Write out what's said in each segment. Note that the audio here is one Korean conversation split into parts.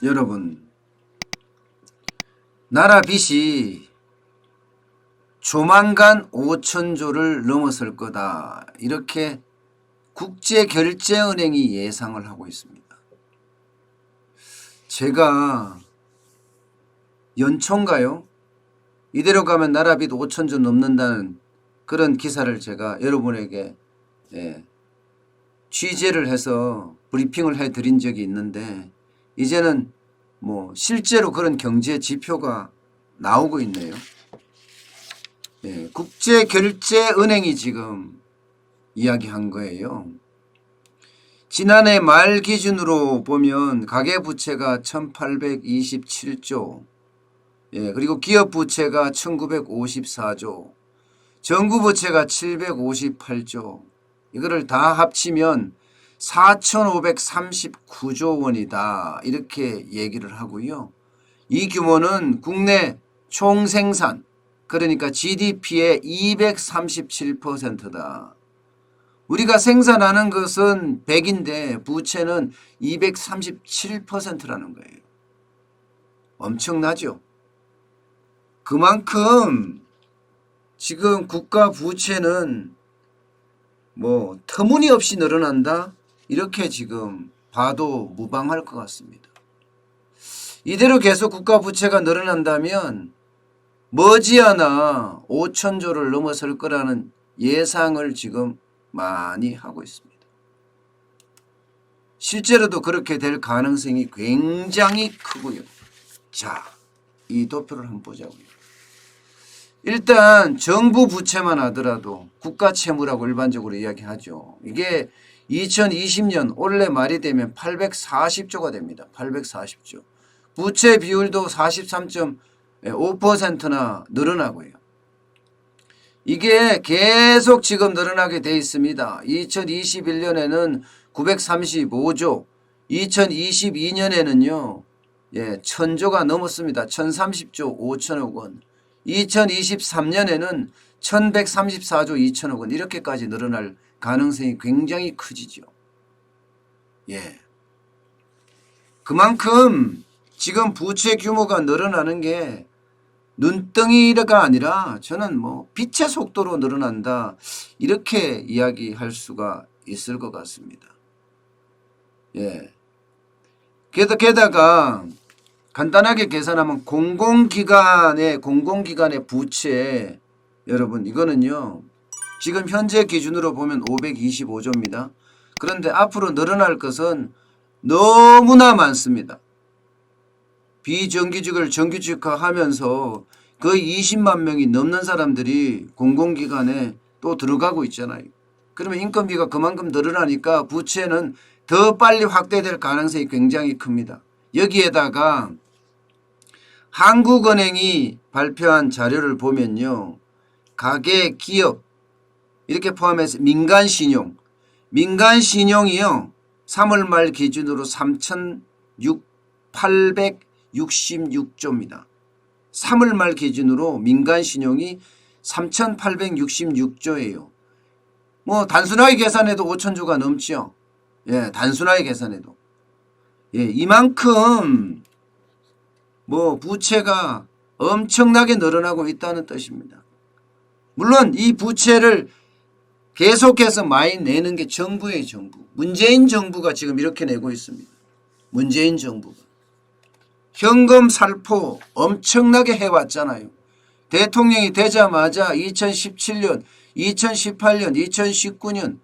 여러분, 나라 빚이 조만간 5천조를 넘어설 거다. 이렇게 국제결제은행이 예상을 하고 있습니다. 제가 연초인가요? 이대로 가면 나라 빚 5천조 넘는다는 그런 기사를 제가 여러분에게 취재를 해서 브리핑을 해드린 적이 있는데 이제는 실제로 그런 경제 지표가 나오고 있네요. 국제결제은행이 지금 이야기한 거예요. 지난해 말 기준으로 보면 가계부채가 1827조, 그리고 기업부채가 1954조, 정부부채가 758조, 이거를 다 합치면 4,539조 원이다. 이렇게 얘기를 하고요. 이 규모는 국내 총생산, 그러니까 GDP의 237%다. 우리가 생산하는 것은 100인데 부채는 237%라는 거예요. 엄청나죠? 그만큼 지금 국가 부채는 터무니없이 늘어난다? 이렇게 지금 봐도 무방할 것 같습니다. 이대로 계속 국가 부채가 늘어난다면 머지않아 5천조를 넘어설 거라는 예상을 지금 많이 하고 있습니다. 실제로도 그렇게 될 가능성이 굉장히 크고요. 자, 이 도표를 한번 보자고요. 일단 정부 부채만 하더라도 국가 채무라고 일반적으로 이야기하죠. 이게 2020년 올해 말이 되면 840조가 됩니다. 840조. 부채 비율도 43.5%나 늘어나고요. 이게 계속 지금 늘어나게 돼 있습니다. 2021년에는 935조, 2022년에는요, 1000조가 넘었습니다. 1030조 5천억 원. 2023년에는 1134조 2천억 원 이렇게까지 늘어날 가능성이 굉장히 크지죠. 그만큼 지금 부채 규모가 늘어나는 게 눈덩이가 아니라 저는 빛의 속도로 늘어난다 이렇게 이야기할 수가 있을 것 같습니다. 게다가 간단하게 계산하면 공공기관의 부채, 여러분 이거는요 지금 현재 기준으로 보면 525조입니다. 그런데 앞으로 늘어날 것은 너무나 많습니다. 비정규직을 정규직화하면서 거의 20만 명이 넘는 사람들이 공공기관에 또 들어가고 있잖아요. 그러면 인건비가 그만큼 늘어나니까 부채는 더 빨리 확대될 가능성이 굉장히 큽니다. 여기에다가 한국은행이 발표한 자료를 보면요. 가계, 기업 이렇게 포함해서 민간신용이요. 3월 말 기준으로 3,866조입니다. 3월 말 기준으로 민간신용이 3,866조예요. 단순하게 계산해도 5천조가 넘죠. 단순하게 계산해도. 이만큼 부채가 엄청나게 늘어나고 있다는 뜻입니다. 물론 이 부채를 계속해서 많이 내는 게 정부예요. 정부. 문재인 정부가 지금 이렇게 내고 있습니다. 문재인 정부가. 현금 살포 엄청나게 해왔잖아요. 대통령이 되자마자 2017년, 2018년, 2019년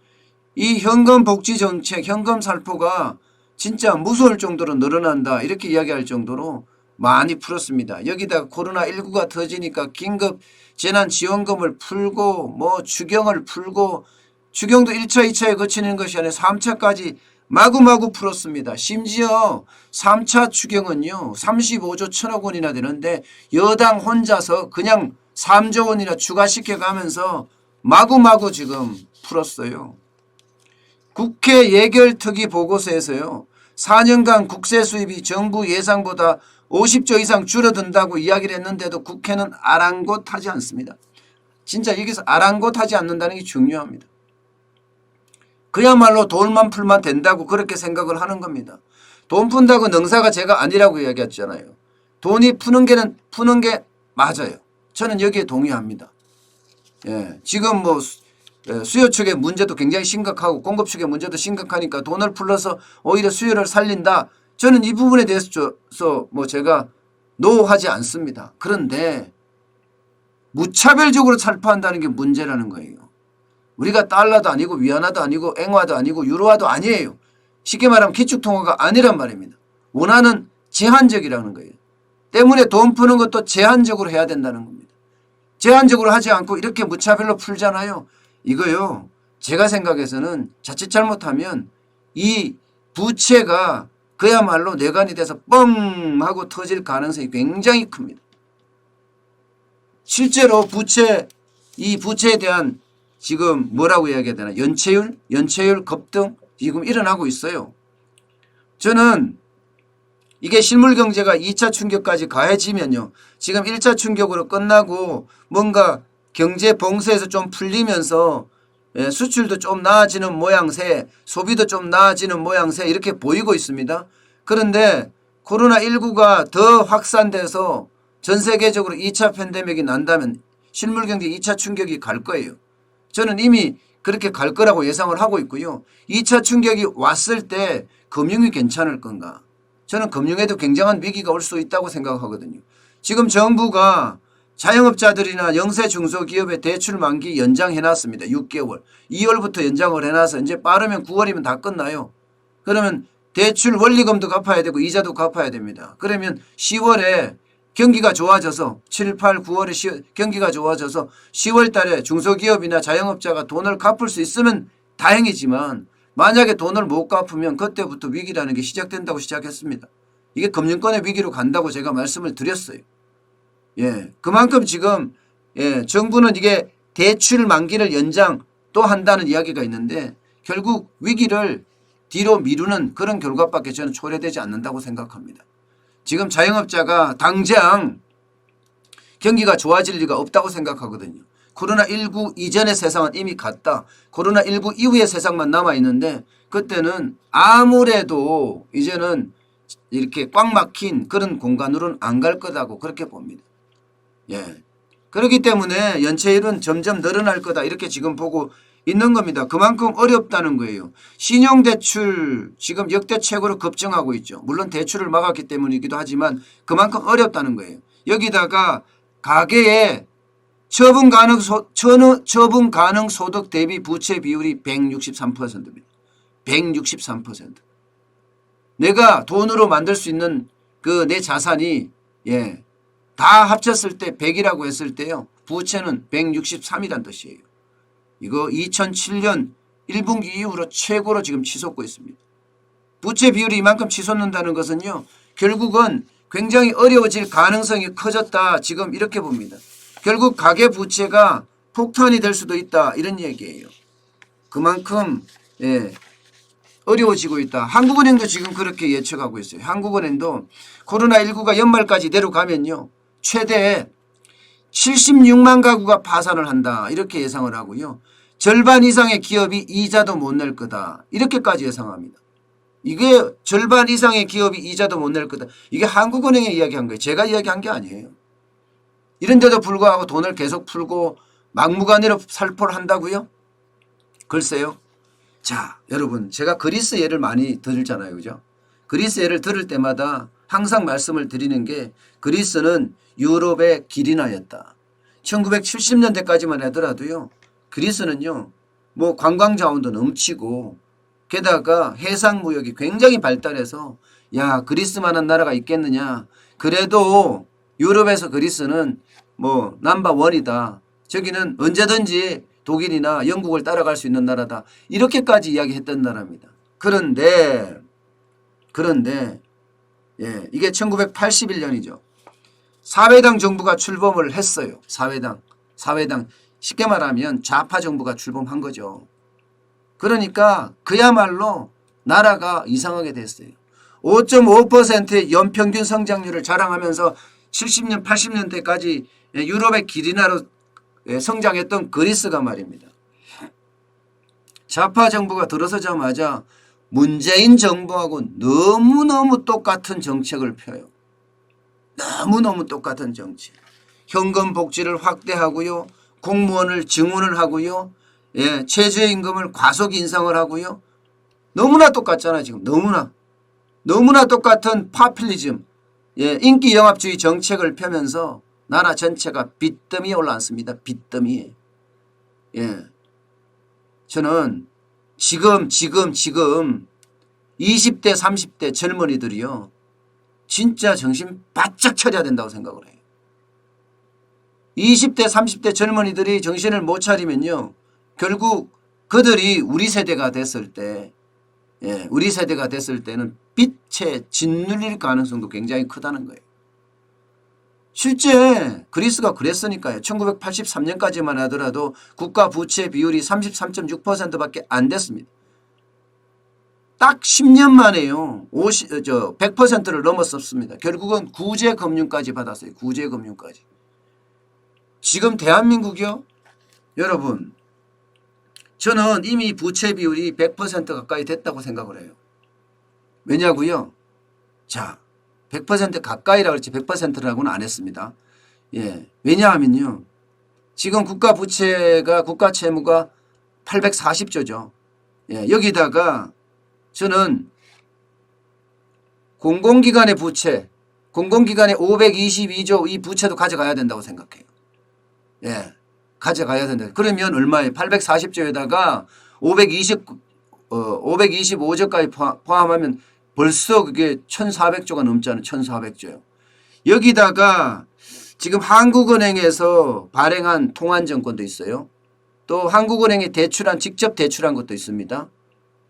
이 현금 복지 정책, 현금 살포가 진짜 무서울 정도로 늘어난다 이렇게 이야기할 정도로 많이 풀었습니다. 여기다가 코로나19가 터지니까 긴급 재난지원금을 풀고 추경을 풀고 추경도 1차, 2차에 거치는 것이 아니라 3차까지 마구마구 풀었습니다. 심지어 3차 추경은요 35조 1천억 원이나 되는데 여당 혼자서 그냥 3조 원이나 추가시켜가면서 마구마구 지금 풀었어요. 국회 예결특위 보고서에서요 4년간 국세 수입이 정부 예상보다 50조 이상 줄어든다고 이야기를 했는데도 국회는 아랑곳하지 않습니다. 진짜 여기서 아랑곳하지 않는다는 게 중요합니다. 그야말로 돌만 풀면 된다고 그렇게 생각을 하는 겁니다. 돈 푼다고 능사가 제가 아니라고 이야기했잖아요. 돈이 푸는 게 맞아요. 저는 여기에 동의합니다. 예, 지금 뭐 수요 측의 문제도 굉장히 심각하고 공급 측의 문제도 심각하니까 돈을 풀러서 오히려 수요를 살린다. 저는 이 부분에 대해서 뭐 제가 노하지 않습니다. 그런데 무차별적으로 살포한다는 게 문제라는 거예요. 우리가 달러도 아니고 위안화도 아니고 앵화도 아니고 유로화도 아니에요. 쉽게 말하면 기축통화가 아니란 말입니다. 원화는 제한적이라는 거예요. 때문에 돈 푸는 것도 제한적으로 해야 된다는 겁니다. 제한적으로 하지 않고 이렇게 무차별로 풀잖아요. 이거요. 제가 생각해서는 자칫 잘못하면 이 부채가 그야말로 뇌관이 돼서 뻥 하고 터질 가능성이 굉장히 큽니다. 실제로 이 부채에 대한 지금 뭐라고 이야기해야 되나 연체율 급등 지금 일어나고 있어요. 저는 이게 실물 경제가 2차 충격까지 가해지면요. 지금 1차 충격으로 끝나고 뭔가 경제 봉쇄에서 좀 풀리면서 수출도 좀 나아지는 모양새, 소비도 좀 나아지는 모양새 이렇게 보이고 있습니다. 그런데 코로나19가 더 확산돼서 전 세계적으로 2차 팬데믹이 난다면 실물 경제 2차 충격이 갈 거예요. 저는 이미 그렇게 갈 거라고 예상을 하고 있고요. 2차 충격이 왔을 때 금융이 괜찮을 건가? 저는 금융에도 굉장한 위기가 올 수 있다고 생각하거든요. 지금 정부가 자영업자들이나 영세 중소기업의 대출 만기 연장해놨습니다. 6개월. 2월부터 연장을 해놔서 이제 빠르면 9월이면 다 끝나요. 그러면 대출 원리금도 갚아야 되고 이자도 갚아야 됩니다. 그러면 10월에 경기가 좋아져서 7, 8, 9월에 경기가 좋아져서 10월 달에 중소기업이나 자영업자가 돈을 갚을 수 있으면 다행이지만 만약에 돈을 못 갚으면 그때부터 위기라는 게 시작된다고 시작했습니다. 이게 금융권의 위기로 간다고 제가 말씀을 드렸어요. 예, 그만큼 지금 정부는 이게 대출 만기를 연장 또 한다는 이야기가 있는데 결국 위기를 뒤로 미루는 그런 결과밖에 저는 초래되지 않는다고 생각합니다. 지금 자영업자가 당장 경기가 좋아질 리가 없다고 생각하거든요. 코로나19 이전의 세상은 이미 갔다. 코로나19 이후의 세상만 남아있는데 그때는 아무래도 이제는 이렇게 꽉 막힌 그런 공간으로는 안 갈 거다고 그렇게 봅니다. 예. 그렇기 때문에 연체율은 점점 늘어날 거다 이렇게 지금 보고 있는 겁니다. 그만큼 어렵다는 거예요. 신용대출 지금 역대 최고로 급증하고 있죠. 물론 대출을 막았기 때문이기도 하지만 그만큼 어렵다는 거예요. 여기다가 가계의 처분 가능 소득 대비 부채 비율이 163%입니다. 163%. 내가 돈으로 만들 수 있는 그 내 자산이 다 합쳤을 때 100이라고 했을 때요. 부채는 163이란 뜻이에요. 이거 2007년 1분기 이후로 최고로 지금 치솟고 있습니다. 부채 비율이 이만큼 치솟는다는 것은요. 결국은 굉장히 어려워질 가능성이 커졌다. 지금 이렇게 봅니다. 결국 가계 부채가 폭탄이 될 수도 있다. 이런 얘기예요. 그만큼 어려워지고 있다. 한국은행도 지금 그렇게 예측하고 있어요. 한국은행도 코로나19가 연말까지 내려가면요. 최대 76만 가구가 파산을 한다. 이렇게 예상을 하고요. 절반 이상의 기업이 이자도 못 낼 거다. 이렇게까지 예상합니다. 이게 절반 이상의 기업이 이자도 못 낼 거다. 이게 한국은행이 이야기한 거예요. 제가 이야기한 게 아니에요. 이런데도 불구하고 돈을 계속 풀고 막무가내로 살포를 한다고요? 글쎄요. 자, 여러분 제가 그리스 예를 많이 들잖아요. 그죠? 그리스 예를 들을 때마다 항상 말씀을 드리는 게 그리스는 유럽의 기린하였다. 1970년대까지만 하더라도요. 그리스는요. 뭐 관광 자원도 넘치고 게다가 해상 무역이 굉장히 발달해서 야 그리스만한 나라가 있겠느냐. 그래도 유럽에서 그리스는 뭐 넘버원이다. 저기는 언제든지 독일이나 영국을 따라갈 수 있는 나라다. 이렇게까지 이야기했던 나라입니다. 그런데 이게 1981년이죠. 사회당 정부가 출범을 했어요. 사회당 쉽게 말하면 좌파 정부가 출범한 거죠. 그러니까 그야말로 나라가 이상하게 됐어요. 5.5%의 연평균 성장률을 자랑하면서 70년 80년대까지 유럽의 기린하로 성장했던 그리스가 말입니다. 좌파 정부가 들어서자마자 문재인 정부하고 너무너무 똑같은 정책을 펴요. 너무너무 똑같은 정책. 현금 복지를 확대하고요. 공무원을 증원을 하고요. 예, 최저임금을 과속 인상을 하고요. 너무나 똑같잖아 지금. 너무나 똑같은 파퓰리즘, 예, 인기 영합주의 정책을 펴면서 나라 전체가 빚더미에 올라앉습니다. 빚더미에. 예, 저는 지금 20대 30대 젊은이들이요. 진짜 정신 바짝 차려야 된다고 생각을 해요. 20대 30대 젊은이들이 정신을 못 차리면요. 결국 그들이 우리 세대가 됐을 때, 예, 우리 세대가 됐을 때는 빛에 짓눌릴 가능성도 굉장히 크다는 거예요. 실제 그리스가 그랬으니까요. 1983년까지만 하더라도 국가 부채 비율이 33.6%밖에 안 됐습니다. 딱 10년 만에요. 100%를 넘었었습니다. 결국은 구제금융까지 받았어요. 구제금융까지. 지금 대한민국이요. 여러분, 저는 이미 부채 비율이 100% 가까이 됐다고 생각을 해요. 왜냐고요? 자, 100% 가까이라고 그랬지 100%라고는 안 했습니다. 예, 왜냐하면요. 지금 국가 부채가 국가 채무가 840조죠. 예, 여기다가 저는 공공기관의 부채, 공공기관의 522조 이 부채도 가져가야 된다고 생각해요. 예, 가져가야 된다. 그러면 얼마에 840조에다가 525조까지 포함하면 벌써 그게 1,400조가 넘잖아요. 1,400조요. 여기다가 지금 한국은행에서 발행한 통한정권도 있어요. 또 한국은행이 직접 대출한 것도 있습니다.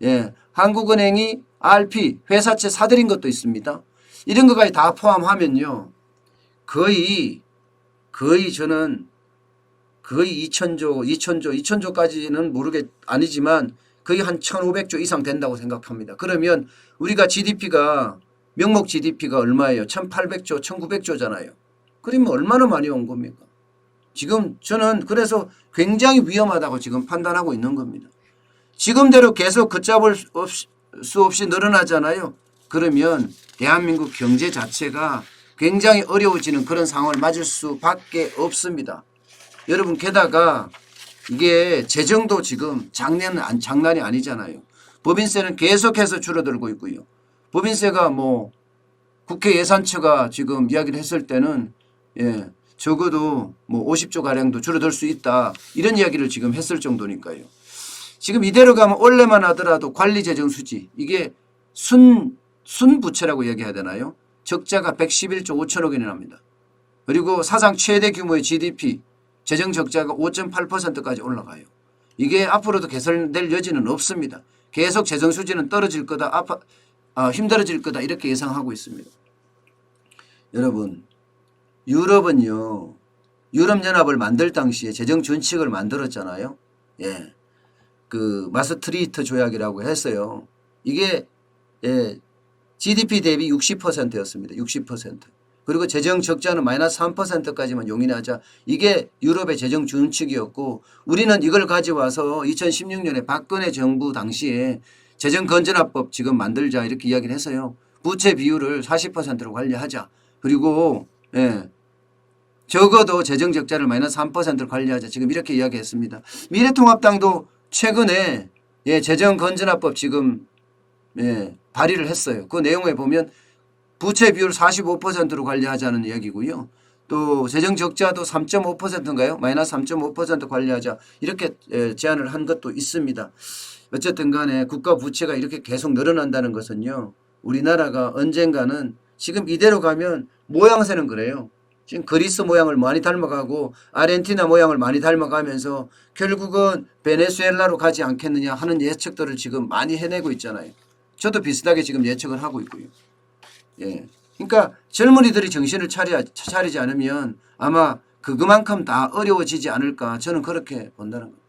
예, 한국은행이 RP 회사채 사들인 것도 있습니다. 이런 것까지 다 포함하면요. 거의 저는 거의 2,000조까지는 아니지만 거의 한 1,500조 이상 된다고 생각합니다. 그러면 우리가 GDP가 명목 GDP가 얼마예요? 1,800조, 1,900조잖아요. 그러면 얼마나 많이 온 겁니까? 지금 저는 그래서 굉장히 위험하다고 지금 판단하고 있는 겁니다. 지금대로 계속 걷잡을 수 없이 늘어나잖아요. 그러면 대한민국 경제 자체가 굉장히 어려워지는 그런 상황을 맞을 수밖에 없습니다. 여러분 게다가 이게 재정도 지금 장난이 아니잖아요. 법인세는 계속해서 줄어들고 있고요. 법인세가 뭐 국회 예산처가 지금 이야기를 했을 때는 예, 적어도 뭐 50조 가량도 줄어들 수 있다. 이런 이야기를 지금 했을 정도니까요. 지금 이대로 가면 올해만 하더라도 관리재정수지 이게 순부채라고 얘기해야 되나요? 적자가 111조 5천억 원이 납니다. 그리고 사상 최대 규모의 GDP 재정 적자가 5.8%까지 올라가요. 이게 앞으로도 개선될 여지는 없습니다. 계속 재정 수지는 떨어질 거다, 힘들어질 거다 이렇게 예상하고 있습니다. 여러분, 유럽은요. 유럽연합을 만들 당시에 재정 준칙을 만들었잖아요. 예, 그 마스트리히트 조약이라고 했어요. 이게 GDP 대비 60%였습니다. 60%. 그리고 재정 적자는 마이너스 3%까지만 용인하자. 이게 유럽의 재정 준칙이었고 우리는 이걸 가져와서 2016년에 박근혜 정부 당시에 재정건전화법 지금 만들자 이렇게 이야기를 해서요. 부채 비율을 40%로 관리하자. 그리고 적어도 재정 적자를 마이너스 3%로 관리하자. 지금 이렇게 이야기했습니다. 미래통합당도 최근에 재정건전화법 지금 발의를 했어요. 그 내용에 보면 부채 비율 45%로 관리하자는 이야기고요. 또 재정 적자도 3.5%인가요? 마이너스 3.5% 관리하자. 이렇게 제안을 한 것도 있습니다. 어쨌든 간에 국가 부채가 이렇게 계속 늘어난다는 것은요. 우리나라가 언젠가는 지금 이대로 가면 모양새는 그래요. 지금 그리스 모양을 많이 닮아가고 아르헨티나 모양을 많이 닮아가면서 결국은 베네수엘라로 가지 않겠느냐 하는 예측들을 지금 많이 해내고 있잖아요. 저도 비슷하게 지금 예측을 하고 있고요. 예. 그러니까 젊은이들이 정신을 차리지 않으면 아마 그만큼 다 어려워지지 않을까 저는 그렇게 본다는 겁니다.